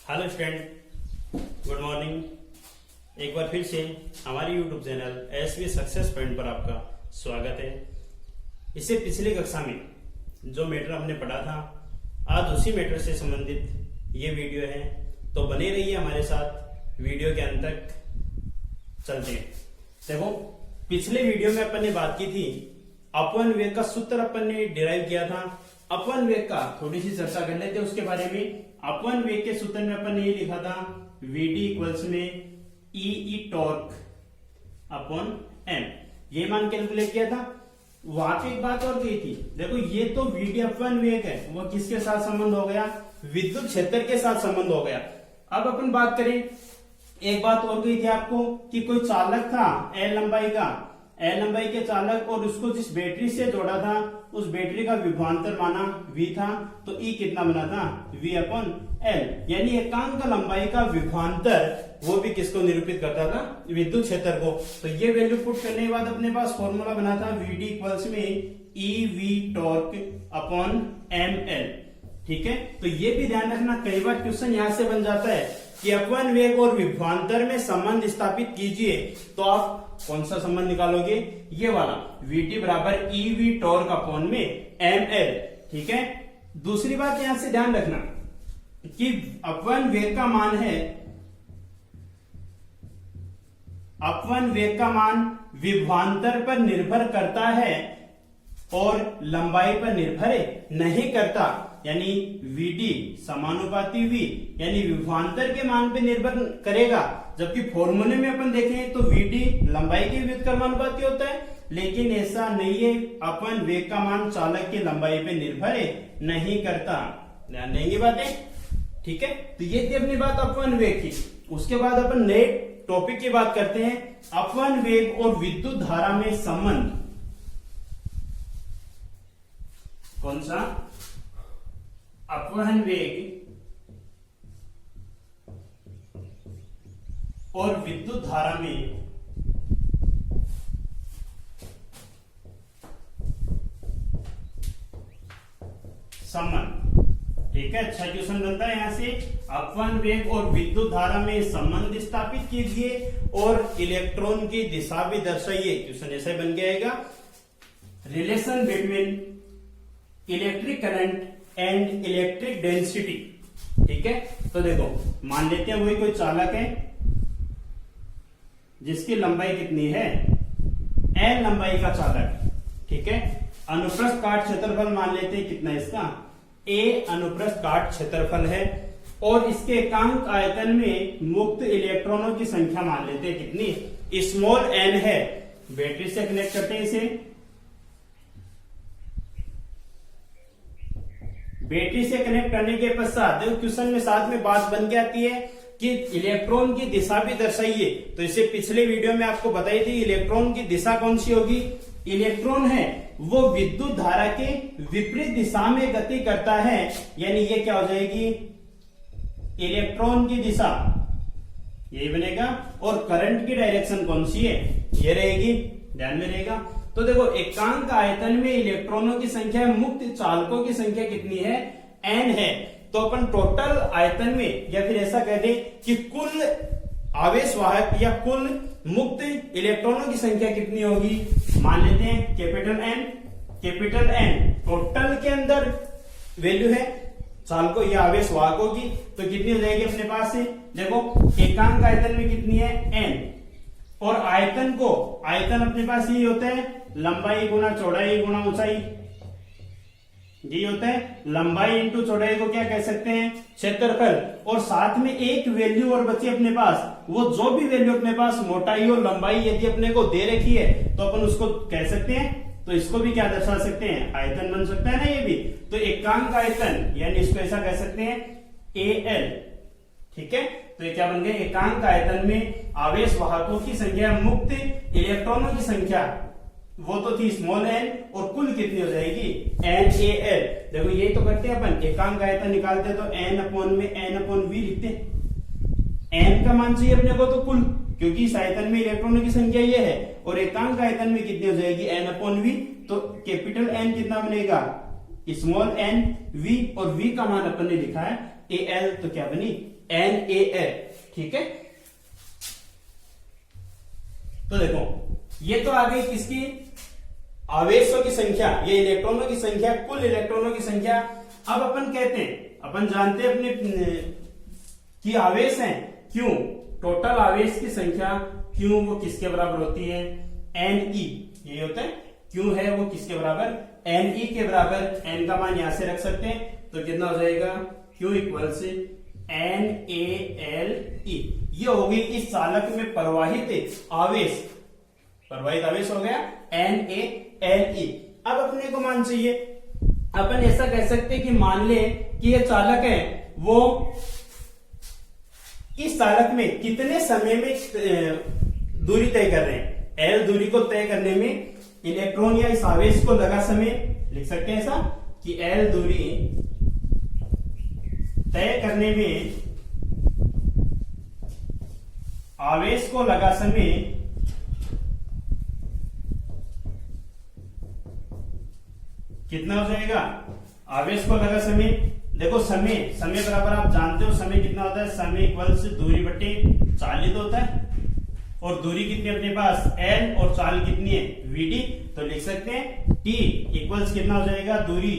Hello student, good morning. एक बार फिर से हमारे YouTube channel SV success point पर आपका स्वागत है। इससे पिछली कक्षा में जो मैटर हमने पढ़ा था, आज उसी मैटर से संबंधित ये वीडियो है, तो बने रहिए हमारे साथ, वीडियो के अंत तक चलते हैं। देखो, पिछले वीडियो में अपन ने बात की थी अपवन वेग का सूत्र अपन ने डिराइव किया था। अपवन वेग का थोड़ी सी चर्चा कर लेते हैं उसके बारे में। अपवन वेग के सूत्र में अपन ने ये लिखा था Vd इक्वल्स में ई टॉर्क अपॉन एम, ये मान कैलकुलेट किया था। वहां पे एक बात और कही थी, देखो ये तो Vd अपवन वेग है, वो किसके साथ संबंध हो गया? विद्युत क्षेत्र के साथ संबंध हो गया। अब अपन बात करें, एक बात और कही थी आपको कि कोई चालक था एल लंबाई के चालक, और उसको जिस बैटरी से जोड़ा था उस बैटरी का विभवांतर माना V था, तो E कितना बना था? V अपॉन L, यानी एकांक लंबाई का विभवांतर वो भी किसको निरूपित करता था? विद्युत क्षेत्र को। तो ये वैल्यू पुट करने के बाद अपने पास फॉर्मूला बना था Vd इक्वल्स में EV टॉर्क अपॉन ML। ठीक है, तो ये भी ध्यान रखना, कई बार क्वेश्चन यहां से बन जाता है कि अपवन वेग और विभवांतर में संबंध स्थापित कीजिए, तो आप कौन सा संबंध निकालोगे? ये वाला, Vd बराबर EV टॉर्क अपॉन में ML। ठीक है, दूसरी बात यहां से ध्यान रखना कि अपवन वेग का मान विभवांतर पर निर्भर करता है और लंबाई पर निर्भर नहीं करता, यानी Vd समानुपाती V, यानी विभवांतर के मान पे निर्भर करेगा। जबकि फॉर्मूले में अपन देखें तो Vd लंबाई के व्युत्क्रमानुपाती होता है, लेकिन ऐसा नहीं है। अपवन वेग का मान चालक की लंबाई पे निर्भर नहीं करता। ध्यान देंगे बातें, ठीक है। तो ये थी अपनी बात अपवन वेग की। उसके बाद अपन नए टॉपिक की बात करते हैं, अपवन वेग और विद्युत धारा में संबंध। कौन सा? अपवन वेग और विद्युत धारा में संबंध। ठीक है, अच्छा क्वेश्चन बनता है यहां से, अपवन वेग और विद्युत धारा में संबंध स्थापित कीजिए और इलेक्ट्रॉन की दिशा भी दर्शाइए। क्वेश्चन ऐसा बन के आएगा, relation between electric current and electric density. ठीक है, तो देखो मान लेते हैं वही कोई चालक है जिसकी लंबाई कितनी है? L लंबाई का चालक। ठीक है, अनुप्रस्थ काट क्षेत्रफल मान लेते हैं कितना इसका? A अनुप्रस्थ काट क्षेत्रफल है, और इसके एकांक आयतन में मुक्त इलेक्ट्रॉनों की संख्या मान लेते हैं कितनी? स्मॉल n है। बैटरी से कनेक्ट करते हैं इसे, बैटरी से कनेक्ट करने के पश्चात क्वेश्चन में साथ में बात बन के आती है कि इलेक्ट्रॉन की दिशा भी दर्शाइए। तो इसे पिछले वीडियो में आपको बताई थी, इलेक्ट्रॉन की दिशा कौन सी होगी? इलेक्ट्रॉन है वो विद्युत धारा के विपरीत दिशा में गति करता है, यानी ये क्या हो जाएगी? इलेक्ट्रॉन की दिशा, यही बनेगा। और करंट की डायरेक्शन कौन सी है? ये रहेगी, ध्यान में रहेगा। तो देखो, एकांक आयतन में इलेक्ट्रॉनों की संख्या, मुक्त चालकों की संख्या कितनी है? n है। तो अपन टोटल आयतन में, या फिर ऐसा कह दें कि कुल आवेश वाहक या कुल मुक्त इलेक्ट्रॉनों की संख्या कितनी होगी? मान लेते हैं कैपिटल N टोटल के अंदर वैल्यू है चालकों या आवेश वाहकों की, तो कितनी हो जाएगी अपने पास से? देखो, एकांक आयतन में कितनी है? n, और आयतन अपने पास यही होता है, लंबाई गुना चौड़ाई गुना ऊंचाई, यही होता है। लंबाई इंटू चौड़ाई को क्या कह सकते हैं? क्षेत्रफल। और साथ में एक वैल्यू और बची अपने पास, वो जो भी वैल्यू अपने पास मोटाई और लंबाई यदि अपने को दे रखी है, तो अपन उसको कह सकते हैं, तो इसको भी क्या दर्शा सकते हैं? आयतन बन सकता है ना ये भी। तो एकांक आयतन, यानी इसको ऐसा कह सकते हैं AL। ठीक है, तो ये क्या बन गए? एकांक आयतन में आवेश वाहकों की संख्या, मुक्त इलेक्ट्रॉनों की संख्या वो तो थी स्मॉल n, और कुल कितनी हो जाएगी? NaL। देखो यही तो करते हैं अपन, एकांक आयतन निकालते हैं तो n अपॉन में n अपॉन v लिखते हैं। n का मान चाहिए अपने को, तो कुल, क्योंकि इस आयतन में इलेक्ट्रॉनों की संख्या ये है, और एकांक आयतन में कितनी हो जाएगी? n upon v। तो कैपिटल N कितना बनेगा? स्मॉल n v, और v का मान अपन ने लिखा है NaL तो क्या बनी NaL। ठीक है, तो देखो ये तो आ गई किसकी, आवेशों की संख्या, ये इलेक्ट्रॉनों की संख्या, कुल इलेक्ट्रॉनों की संख्या। अब अपन कहते हैं, अपन जानते हैं अपने कि आवेश हैं क्यों, टोटल आवेश की संख्या क्यों वो किसके बराबर होती है Ne, ये होता है क्यों है वो किसके बराबर Ne के बराबर। n का मान यहां से रख सकते हैं तो कितना हो जाएगा Q इक्वल से NaLe। ये हो गई इस चालक में प्रवाहित आवेश, प्रवाहित आवेश हो गया NaLe। अब अपने को मान चाहिए, अपन ऐसा कह सकते हैं कि मान ले कि ये चालक है वो इस चालक में कितने समय में दूरी तय कर रहे हैं। L दूरी को तय करने में इलेक्ट्रॉन या इस आवेश को लगा समय, लिख सकते हैं ऐसा कि L दूरी तय करने में आवेश को लगा समय कितना हो जाएगा, आवेश को लगा समय। देखो समय बराबर आप जानते हो समय कितना होता है, समय इक्वल से दूरी बटे चालित होता है, और दूरी कितनी अपने पास L और चाल कितनी है Vd। तो लिख सकते हैं T इक्वल्स कितना हो जाएगा, दूरी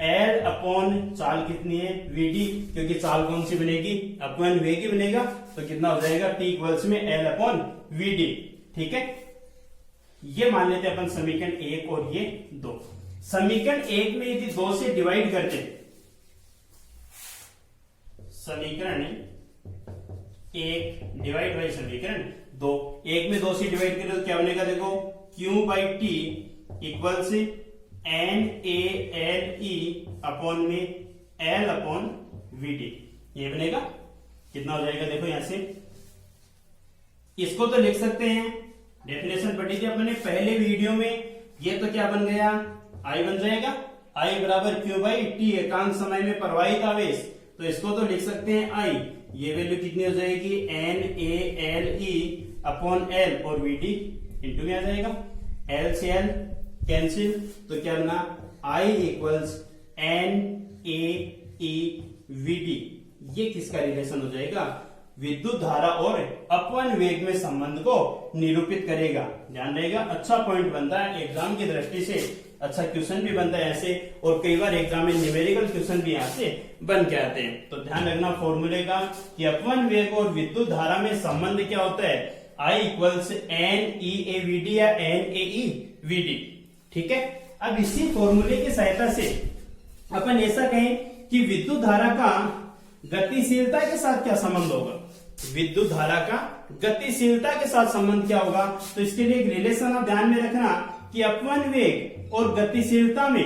L अपॉन चाल कितनी है Vd, क्योंकि चाल कौन सी बनेगी, अपॉन वेग ही बनेगा, तो कितना हो जाएगा T इक्वल्स में L अपॉन Vd। ठीक है, ये मान लेते अपन समीकरण 1 और ये 2। समीकरण 1 में यदि 2 से डिवाइड करते, समीकरण 1 डिवाइड बाई समीकरण 2, 1 में 2 से डिवाइड करें तो क्या बनेगा, देखो Q बाई टी इक्वल से NaLe अपॉन में L अपॉन Vd, ये बनेगा। कितना हो जाएगा, देखो यहां से इसको तो लिख सकते हैं, डेफिनेशन पढ़ी थी अपने पहले वीडियो में। ये तो क्या बन गया, I बन जाएगा, I बराबर Q बाई टी एकांक समय में प्रवाहित आवेश, तो इसको तो लिख सकते हैं I, ये वैल्यू कितनी हो जाएगी NaLe अपॉन L और Vd इंटू में आ जाएगा, L से L कैंसिल, तो क्या बना I इक्वल्स NaE Vd। ये किसका रिलेशन हो जाएगा, विद्युत धारा और अपवन वेग में संबंध को निरूपित करेगा। ध्यान रहेगा, अच्छा पॉइंट बनता है एग्जाम की दृष्टि से, अच्छा क्वेश्चन भी बनता है ऐसे, और कई बार एग्जाम में न्यूमेरिकल क्वेश्चन भी यहाँ से बन के आते हैं। तो ध्यान रखना फॉर्मूले का कि अपवन वेग और विद्युत धारा में संबंध क्या होता है, I इक्वल्स NeAVd या NaEVd। ठीक है, अब इसी फॉर्मूले की सहायता से अपन ऐसा कहें कि विद्युत धारा का गतिशीलता के साथ क्या संबंध होगा, विद्युत धारा का गतिशीलता के साथ संबंध क्या होगा। तो इसके लिए एक रिलेशन आप ध्यान में रखना कि अपवन वेग और गतिशीलता में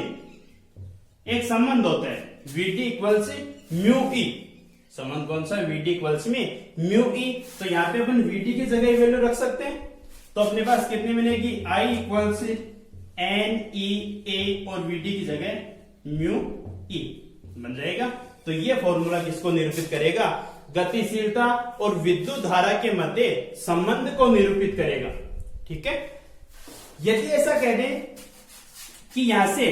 एक संबंध होता है Vd इक्वल से म्यू ई। संबंध कौन सा, Vd इक्वल्स में म्यू ई। तो यहाँ पे अपन Vd की जगह वैल्यू रख सकते हैं, तो अपने पास कितनी मिलेगी, I इक्वल से NeA और Vd की जगह म्यू ई बन जाएगा। तो ये फॉर्मूला किसको निरूपित करेगा, गतिशीलता और विद्युत धारा के मध्य संबंध को निरूपित करेगा। ठीक है, यदि ऐसा कह दें कि यहां से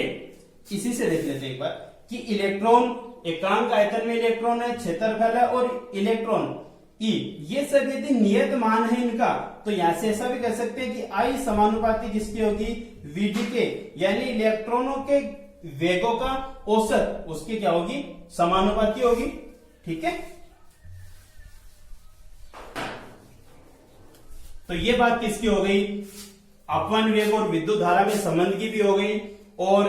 इसी से देख लेते हैं एक बार कि इलेक्ट्रॉन एकांक आयतन में इलेक्ट्रॉन है, क्षेत्रफल है और इलेक्ट्रॉन ई, ये सब यदि नियत मान है इनका, तो यहां से ऐसा भी कह सकते हैं कि आई समानुपाती किसकी होगी, Vd के, यानी इलेक्ट्रॉनों के वेगों का औसत उसकी क्या होगी, समानुपाती होगी। ठीक है, तो ये बात किसकी हो गई, अपवन वेग और विद्युत धारा में संबंध की भी हो गई, और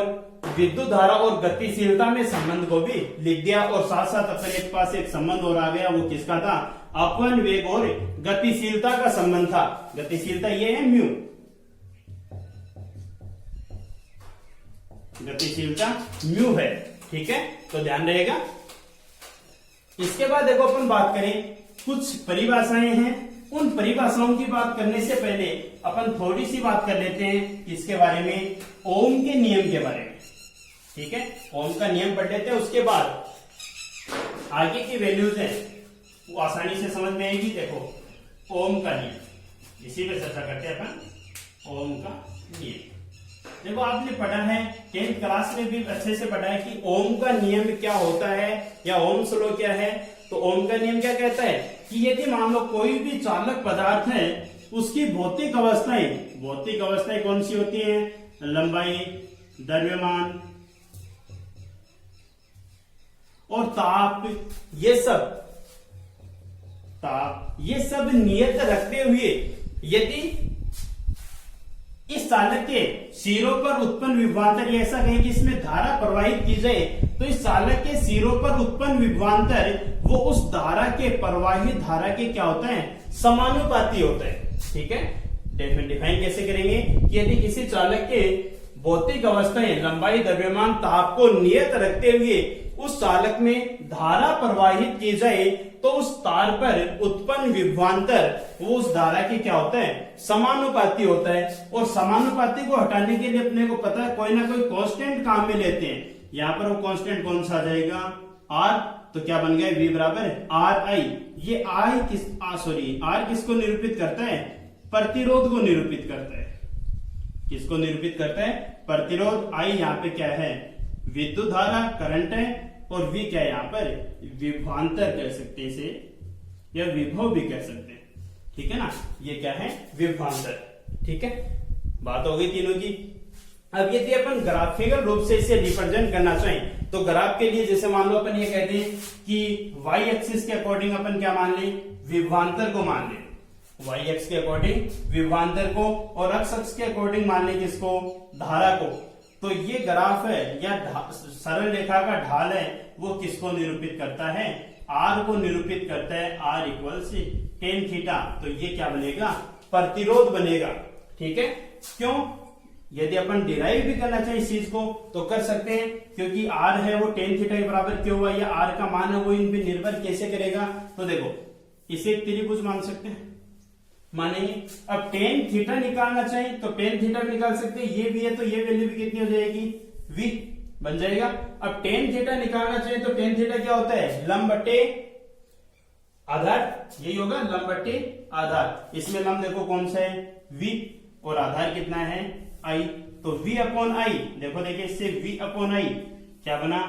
विद्युत धारा और गतिशीलता में संबंध को भी लिख दिया, और साथ साथ अपने के पास एक संबंध और आ गया, वो किसका था, अपवन वेग और गतिशीलता का संबंध था। गतिशीलता ये है म्यू, गतिशीलता म्यू है। ठीक है, तो ध्यान रहेगा। इसके बाद देखो अपन बात करें, कुछ परिभाषाएं हैं, उन परिभाषाओं की बात करने से पहले अपन थोड़ी सी बात कर लेते हैं इसके बारे में, ओम के नियम के बारे में। ठीक है, ओम का नियम पढ़ लेते हैं, उसके बाद आगे की वैल्यूज है वो आसानी से समझ में आएगी। देखो ओम का नियम, इसी पे चर्चा करते हैं अपन, ओम का नियम। देखो आपने पढ़ा है 10th क्लास में भी अच्छे से पढ़ा है कि ओम का नियम क्या होता है या ओम्स लॉ क्या है। तो ओम का नियम क्या कहता है कि यदि मान लो कोई भी चालक पदार्थ है उसकी भौतिक अवस्थाएं कौन सी होती हैं, लंबाई, द्रव्यमान और ताप, ये सब नियत रखते हुए यदि इस चालक के सिरों पर उत्पन्न विभवांतर, ऐसा कहें कि इसमें धारा प्रवाहित की जाए, तो इस चालक के सिरों पर उत्पन्न विभवांतर वो उस धारा के प्रवाहित धारा के क्या होता है, समानुपाती होता है। ठीक है, डिफाइन कैसे करेंगे कि यदि किसी चालक के भौतिक अवस्थाएं लंबाई, द्रव्यमान, ताप को नियत रखते हुए उस चालक में धारा प्रवाहित की जाए तो उस तार पर उत्पन्न विभवांतर वो उस धारा के क्या होता है, समानुपाती होता है। और समानुपाती को हटाने के लिए अपने को पता है कोई ना कोई कांस्टेंट काम में लेते हैं। यहां पर वो कांस्टेंट कौन सा आ जाएगा, आर, तो क्या बन गया, V बराबर आर आई। ये आर किसको निरूपित करता है, प्रतिरोध को निरूपित करता है। किसको निरूपित करता है, प्रतिरोध। आई यहाँ पे क्या है, विद्युत धारा, करंट है, और V क्या है यहाँ पर, विभवांतर कह सकते हैं इसे, या विभव भी कह सकते हैं। ठीक है ना, ये क्या है, विभवांतर। ठीक है, बात हो गई तीनों की। अब यदि अपन ग्राफिकल रूप से इसे रिप्रेजेंट करना चाहें तो ग्राफ के लिए जैसे मान लो अपन ये कहते हैं कि y एक्सिस के अकॉर्डिंग अपन क्या मान लें, विभवांतर को मान लें, y एक्स के अकॉर्डिंग विभवांतर को, और x अक्ष के अकॉर्डिंग मान लें किसको, धारा को। तो ये ग्राफ है या सरल रेखा का ढाल है वो किसको निरूपित करता है, r को निरूपित करता है, r इक्वल से टेन थीटा। तो ये क्या बनेगा, प्रतिरोध बनेगा। ठीक है, क्यों, यदि अपन डिराइव भी करना चाहिए इस चीज को तो कर सकते हैं, क्योंकि r है वो टेन थीटा के बराबर क्यों हुआ, या r का मान है वो इन पे निर्भर कैसे करेगा। तो देखो इसे एक त्रिभुज मान सकते हैं, मानेंगे। अब टेन थीटा निकालना चाहिए तो टेन थीटा भी निकाल सकते हैं, ये भी है तो ये वैल्यू भी कितनी हो जाएगी, v बन जाएगा। अब टेन थीटा निकालना चाहिए तो टेन थीटा क्या होता है, लंब बटे आधार, यही होगा, लंब बटे आधार। इसमें लंब देखो कौन सा है, v, और आधार कितना है, i। तो v अपॉन आई, देखो देखिए इससे v अपॉन आई क्या बना,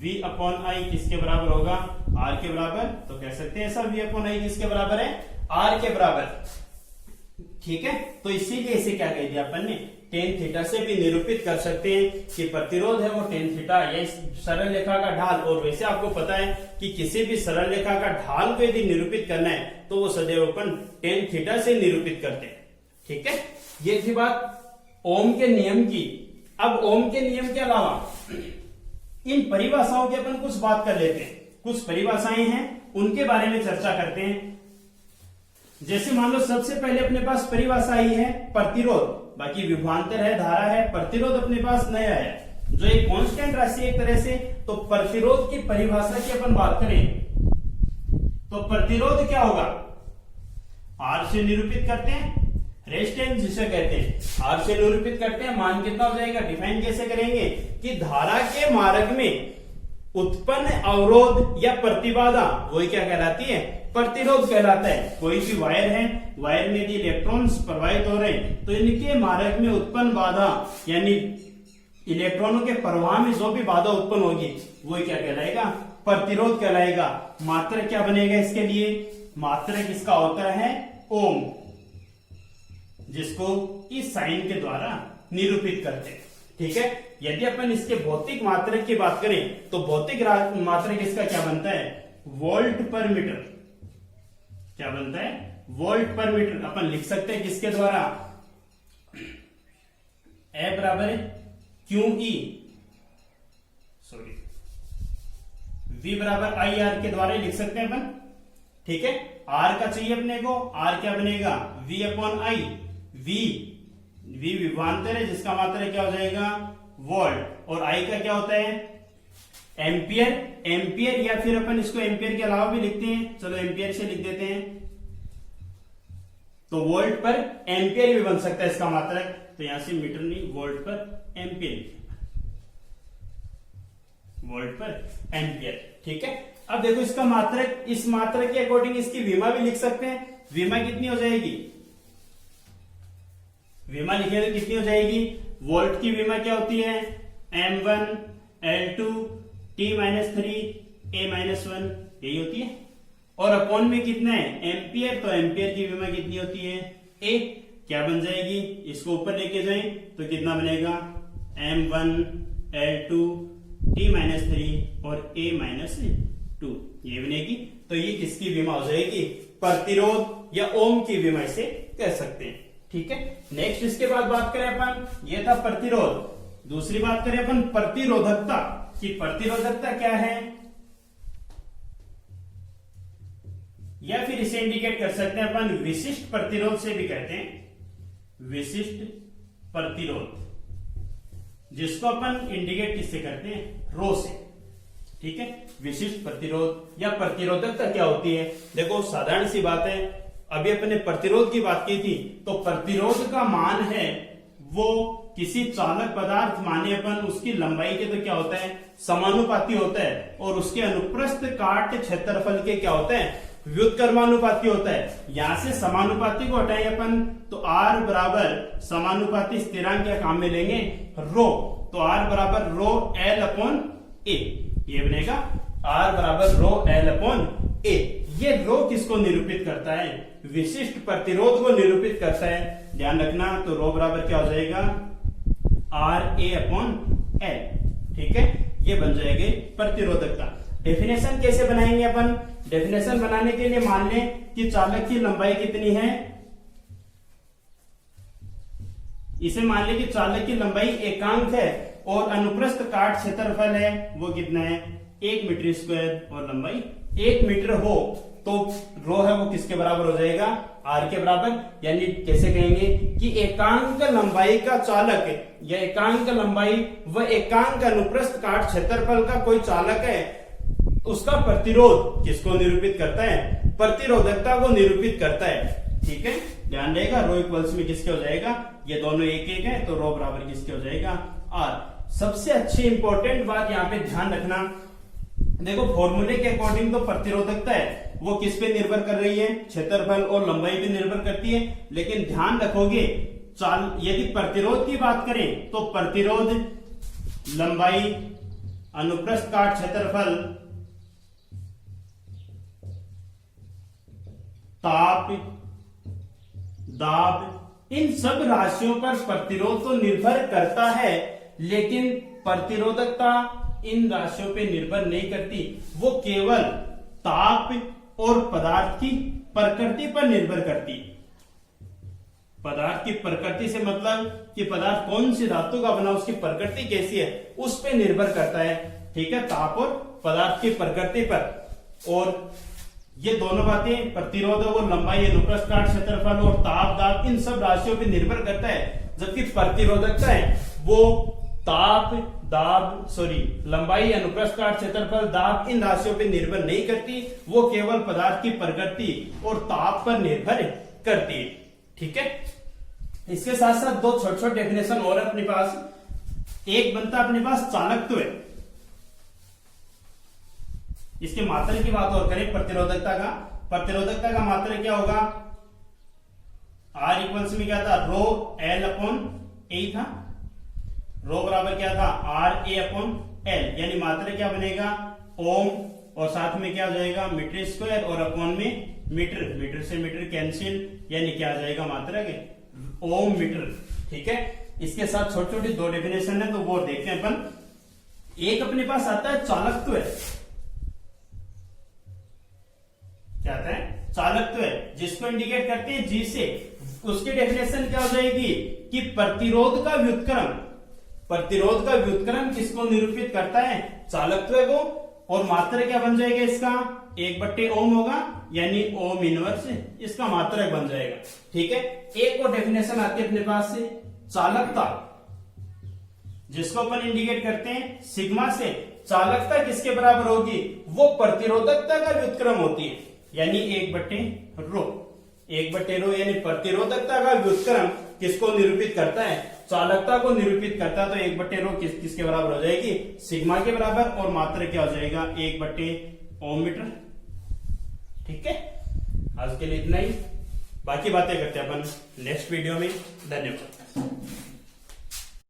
v अपॉन आई किसके बराबर होगा, r के बराबर। तो कह सकते हैं ऐसा v अपॉन आई किसके बराबर है, r के बराबर। ठीक है, तो इसीलिए इसे क्या कह दिया अपन ने, टेन थीटा से भी निरूपित कर सकते हैं कि प्रतिरोध है वो टेन थीटा, या इस सरल रेखा का ढाल। और वैसे आपको पता है कि किसी भी सरल रेखा का ढाल को यदि निरूपित करना है तो वो सदैव अपन टेन थीटा से निरूपित करते हैं। ठीक है, ये थी बात ओम के नियम की। अब ओम के नियम के अलावा इन परिभाषाओं की अपन कुछ बात कर लेते हैं, कुछ परिभाषाएं हैं उनके बारे में चर्चा करते हैं। जैसे मान लो सबसे पहले अपने पास परिभाषा आई है प्रतिरोध, बाकी विभवांतर है, धारा है, प्रतिरोध अपने पास नया है जो एक कांस्टेंट राशि एक तरह से। तो प्रतिरोध की परिभाषा की अपन बात करें तो प्रतिरोध क्या होगा, R से निरूपित करते हैं, रेजिस्टेंस जिसे कहते हैं, R से निरूपित करते हैं। मान कितना हो जाएगा, डिफाइन कैसे करेंगे कि धारा के मार्ग में उत्पन्न अवरोध या प्रतिबाधा वही क्या कहलाती है, प्रतिरोध कहलाता है। कोई भी वायर है, वायर में यदि इलेक्ट्रॉन्स प्रवाहित हो रहे हैं तो इनके मार्ग में उत्पन्न बाधा यानी इलेक्ट्रॉनों के प्रवाह में जो भी बाधा उत्पन्न होगी वो क्या कहलाएगा, प्रतिरोध कहलाएगा। मात्रक क्या बनेगा इसके लिए, मात्रक इसका होता है ओम, जिसको इस साइन के द्वारा निरूपित करते हैं। ठीक है, यदि अपन इसके भौतिक मात्रक की बात करें तो भौतिक मात्रक इसका क्या बनता है, वोल्ट पर मीटर। क्या बनता है, वोल्ट पर मीटर। अपन लिख सकते हैं किसके द्वारा, ए बराबर क्यू ई, सॉरी V बराबर आई आर के द्वारा ही लिख सकते हैं अपन। ठीक है, R का चाहिए अपने को, R क्या बनेगा, V अपॉन आई। V विभवांतर है जिसका मात्रक क्या हो जाएगा, वोल्ट, और I का क्या होता है, एम्पियर। एम्पियर या फिर अपन इसको एम्पियर के अलावा भी लिखते हैं, चलो एम्पियर से लिख देते हैं। तो वोल्ट पर एम्पियर भी बन सकता है इसका मात्रक, तो यहां से मीटर नहीं, वोल्ट पर एम्पियर, वोल्ट पर एम्पियर। ठीक है, अब देखो इसका मात्रक, इस मात्रक के अकॉर्डिंग इसकी विमा भी लिख सकते हैं। विमा कितनी हो जाएगी, विमा लिखेंगे तो कितनी हो जाएगी, वोल्ट की विमा क्या होती है, M1 L2 T-3 A-1 यही होती है। और अपॉन में कितना है, एम्पियर, तो एम्पियर की विमा कितनी होती है, A। क्या बन जाएगी, इसको ऊपर लेके जाएं तो कितना बनेगा, M1 L2 T-3 और A-2 ये बनेगी। तो ये किसकी विमा हो जाएगी, प्रतिरोध या ओम की विमा इसे कह सकते हैं। ठीक है, नेक्स्ट इसके बाद बात करें अपन, ये था प्रतिरोध। दूसरी बात करें अपन प्रतिरोधकता की। प्रतिरोधकता क्या है, या फिर इसे इंडिकेट कर सकते हैं अपन विशिष्ट प्रतिरोध से भी कहते हैं, विशिष्ट प्रतिरोध, जिसको अपन इंडिकेट किससे करते हैं, रो से। ठीक है, विशिष्ट प्रतिरोध या प्रतिरोधकता क्या होती है, देखो साधारण सी बात है, अभी अपने प्रतिरोध की बात की थी, तो प्रतिरोध का मान है वो किसी चालक पदार्थ माने अपन उसकी लंबाई के तो क्या होता है, समानुपाती होता है, और उसके अनुप्रस्थ काट क्षेत्रफल के क्या होता है, व्युत्क्रमानुपाती होता है। यहां से समानुपाती को हटाएं अपन तो R बराबर समानुपाती स्थिरांक क्या काम में लेंगे, रो। तो R बराबर रो L अपॉन A ये बनेगा, R बराबर रो L अपॉन A। ये रो किसको निरूपित करता है, विशिष्ट प्रतिरोध को निरूपित करता है, ध्यान रखना। तो रो बराबर क्या हो जाएगा, RA अपॉन L। ठीक है, ये बन जाएगी प्रतिरोधकता। डेफिनेशन कैसे बनाएंगे अपन, डेफिनेशन बनाने के लिए मान लें कि चालक की लंबाई कितनी है, इसे मान लें कि चालक की लंबाई एकांक है और अनुप्रस्थ काट क्षेत्रफल है वो कितना है, 1 मीटर स्क्वायर, और लंबाई 1 मीटर हो तो रो है वो किसके बराबर हो जाएगा, R के बराबर। यानी कैसे कहेंगे कि एकांक लंबाई का चालक या एकांक लंबाई व एकांक अनुप्रस्थ काट क्षेत्रफल का कोई चालक है, उसका प्रतिरोध किसको निरूपित करता है, प्रतिरोधकता को निरूपित करता है। ठीक है, ध्यान रहेगा, रो इक्वल्स में किसके हो जाएगा, ये दोनों एक एक है, तो रो बराबर किसके हो जाएगा, R। सबसे अच्छी इंपॉर्टेंट बात यहाँ पे ध्यान रखना, देखो फॉर्मूले के अकॉर्डिंग तो प्रतिरोधकता है वो किस पे निर्भर कर रही है, क्षेत्रफल और लंबाई पे निर्भर करती है। लेकिन ध्यान रखोगे यदि प्रतिरोध की बात करें तो प्रतिरोध, लंबाई, अनुप्रस्थ काट क्षेत्रफल, ताप, दाब, इन सब राशियों पर प्रतिरोध तो निर्भर करता है, लेकिन प्रतिरोधकता इन राशियों पे निर्भर नहीं करती, वो केवल ताप और पदार्थ की प्रकृति पर निर्भर करती। पदार्थ की प्रकृति से मतलब कि पदार्थ कौन सी धातु का बना, उसकी प्रकृति कैसी है, उस पे निर्भर करता है। ठीक है, ताप और पदार्थ की प्रकृति पर। और ये दोनों बातें, प्रतिरोध और लंबाई, अनुप्रस्थ काट क्षेत्रफल और ताप, दाब, इन सब राशियों पे निर्भर करता है। जबकि प्रतिरोधकता है वो ताप, दाब, लंबाई, अनुप्रस्थ काट क्षेत्रफल, दाब, इन राशियों पे निर्भर नहीं करती, वो केवल पदार्थ की प्रकृति और ताप पर निर्भर करती है। ठीक है, इसके साथ साथ दो छोटे छोटे डेफिनेशन और अपने पास। एक बनता अपने पास चालकत्व है, इसके मात्रा की बात और करें प्रतिरोधकता का, प्रतिरोधकता का मात्रा क्या होगा, R इक्वल्स में क्या था, रो L अपॉन A था, रो बराबर क्या था, RA अपॉन L, यानी मात्रा क्या बनेगा, ओम, और साथ में क्या हो जाएगा, मीटर स्क्वायर, और अपॉन में मीटर, मीटर से मीटर कैंसिल, यानी क्या आ जाएगा मात्रा के ओम मीटर। ठीक है, इसके साथ छोटी छोटी दो डेफिनेशन है तो वो देखते हैं अपन। एक अपने पास आता है चालकत्व है, क्या आता है, चालकत्व है, जिसको इंडिकेट करते हैं G से। उसकी डेफिनेशन क्या हो जाएगी कि प्रतिरोध का व्युत्क्रम, प्रतिरोध का व्युत्क्रम किसको निरूपित करता है, चालकत्व को, और मात्रक क्या बन जाएगा इसका, 1/ओम होगा, यानी ओम इनवर्स इसका मात्रक बन जाएगा। ठीक है, एक और डेफिनेशन आती है अपने पास से चालकता, जिसको अपन इंडिकेट करते हैं सिग्मा से। चालकता किसके बराबर होगी, वो प्रतिरोधकता का व्युत्क्रम होती है, यानी 1/रो, 1/रो, यानी प्रतिरोधकता का व्युत्क्रम किसको निरूपित करता है, चालकता को निरूपित करता है। तो 1/रो किसके बराबर हो जाएगी, सिग्मा के बराबर, और मात्रा क्या हो जाएगा, 1/ओम मीटर। ठीक है, आज के लिए इतना ही, बाकी बातें करते हैं अपन नेक्स्ट वीडियो में। धन्यवाद।